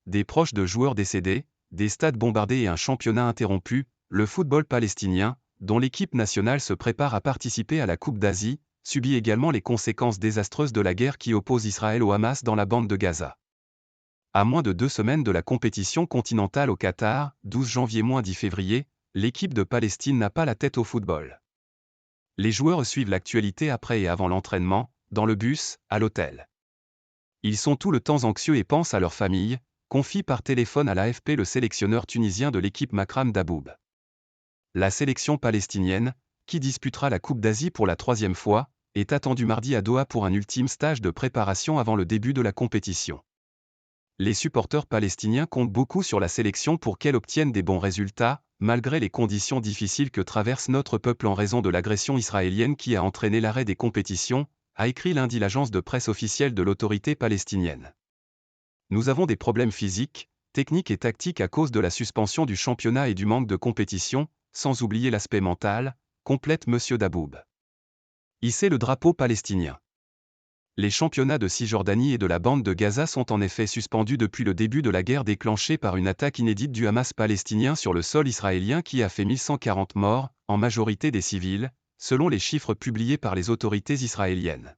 des proches de joueurs décédés, des stades bombardés et un championnat interrompu, le football palestinien, dont l'équipe nationale se prépare à participer à la Coupe d'Asie, subit également les conséquences désastreuses de la guerre qui oppose Israël au Hamas dans la bande de Gaza. À moins de 2 semaines de la compétition continentale au Qatar, 12 janvier-10 février, l'équipe de Palestine n'a pas la tête au football. Les joueurs suivent l'actualité après et avant l'entraînement, dans le bus, à l'hôtel. Ils sont tout le temps anxieux et pensent à leur famille, confie par téléphone à l'AFP le sélectionneur tunisien de l'équipe Makram Daboub. La sélection palestinienne, qui disputera la Coupe d'Asie pour la 3e fois, est attendue mardi à Doha pour un ultime stage de préparation avant le début de la compétition. Les supporters palestiniens comptent beaucoup sur la sélection pour qu'elle obtienne des bons résultats, malgré les conditions difficiles que traverse notre peuple en raison de l'agression israélienne qui a entraîné l'arrêt des compétitions, a écrit lundi l'agence de presse officielle de l'autorité palestinienne. Nous avons des problèmes physiques, techniques et tactiques à cause de la suspension du championnat et du manque de compétition, sans oublier l'aspect mental, complète M. Daboub. Hisser le drapeau palestinien. Les championnats de Cisjordanie et de la bande de Gaza sont en effet suspendus depuis le début de la guerre déclenchée par une attaque inédite du Hamas palestinien sur le sol israélien qui a fait 1140 morts, en majorité des civils, selon les chiffres publiés par les autorités israéliennes.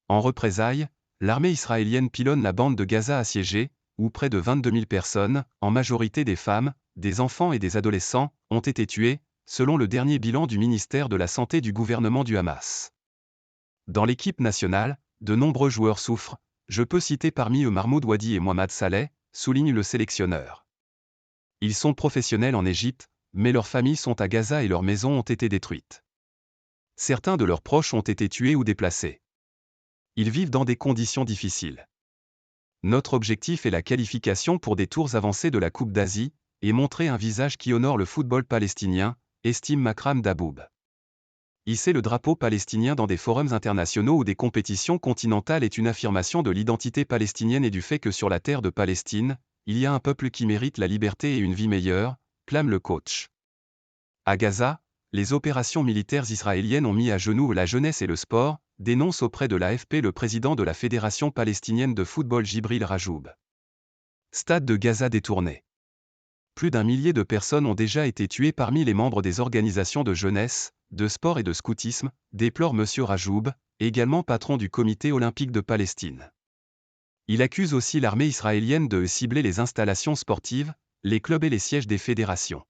En représailles, l'armée israélienne pilonne la bande de Gaza assiégée, où près de 22 000 personnes, en majorité des femmes, des enfants et des adolescents, ont été tuées, selon le dernier bilan du ministère de la Santé du gouvernement du Hamas. Dans l'équipe nationale, de nombreux joueurs souffrent, je peux citer parmi eux Mahmoud Wadi et Mohamed Saleh, souligne le sélectionneur. Ils sont professionnels en Égypte, mais leurs familles sont à Gaza et leurs maisons ont été détruites. Certains de leurs proches ont été tués ou déplacés. Ils vivent dans des conditions difficiles. Notre objectif est la qualification pour des tours avancés de la Coupe d'Asie, et montrer un visage qui honore le football palestinien, estime Makram Daboub. Hisser le drapeau palestinien dans des forums internationaux ou des compétitions continentales est une affirmation de l'identité palestinienne et du fait que sur la terre de Palestine, il y a un peuple qui mérite la liberté et une vie meilleure, clame le coach. À Gaza, les opérations militaires israéliennes ont mis à genoux la jeunesse et le sport, dénonce auprès de l'AFP le président de la Fédération palestinienne de football Djibril Rajoub. Stade de Gaza détourné. Plus d'1 millier de personnes ont déjà été tuées parmi les membres des organisations de jeunesse, de sport et de scoutisme, déplore M. Rajoub, également patron du Comité olympique de Palestine. Il accuse aussi l'armée israélienne de cibler les installations sportives, les clubs et les sièges des fédérations.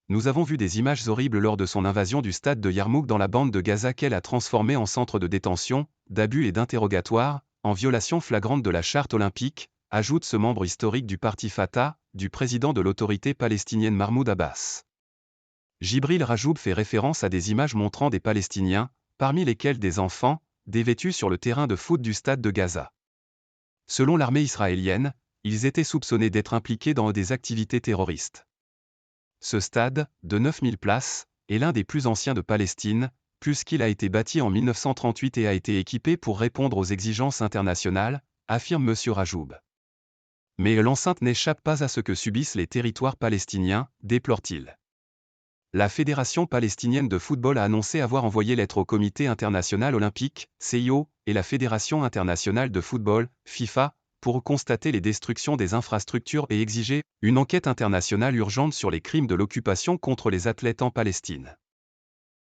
Nous avons vu des images horribles lors de son invasion du stade de Yarmouk dans la bande de Gaza qu'elle a transformé en centre de détention, d'abus et d'interrogatoire, en violation flagrante de la charte olympique, ajoute ce membre historique du parti Fatah, du président de l'autorité palestinienne Mahmoud Abbas. Djibril Rajoub fait référence à des images montrant des Palestiniens, parmi lesquels des enfants, dévêtus sur le terrain de foot du stade de Gaza. Selon l'armée israélienne, ils étaient soupçonnés d'être impliqués dans des activités terroristes. Ce stade, de 9000 places, est l'un des plus anciens de Palestine, puisqu'il a été bâti en 1938 et a été équipé pour répondre aux exigences internationales, affirme M. Rajoub. Mais l'enceinte n'échappe pas à ce que subissent les territoires palestiniens, déplore-t-il. La Fédération palestinienne de football a annoncé avoir envoyé lettre au Comité international olympique, CIO, et la Fédération internationale de football, FIFA, pour constater les destructions des infrastructures et exiger une enquête internationale urgente sur les crimes de l'occupation contre les athlètes en Palestine.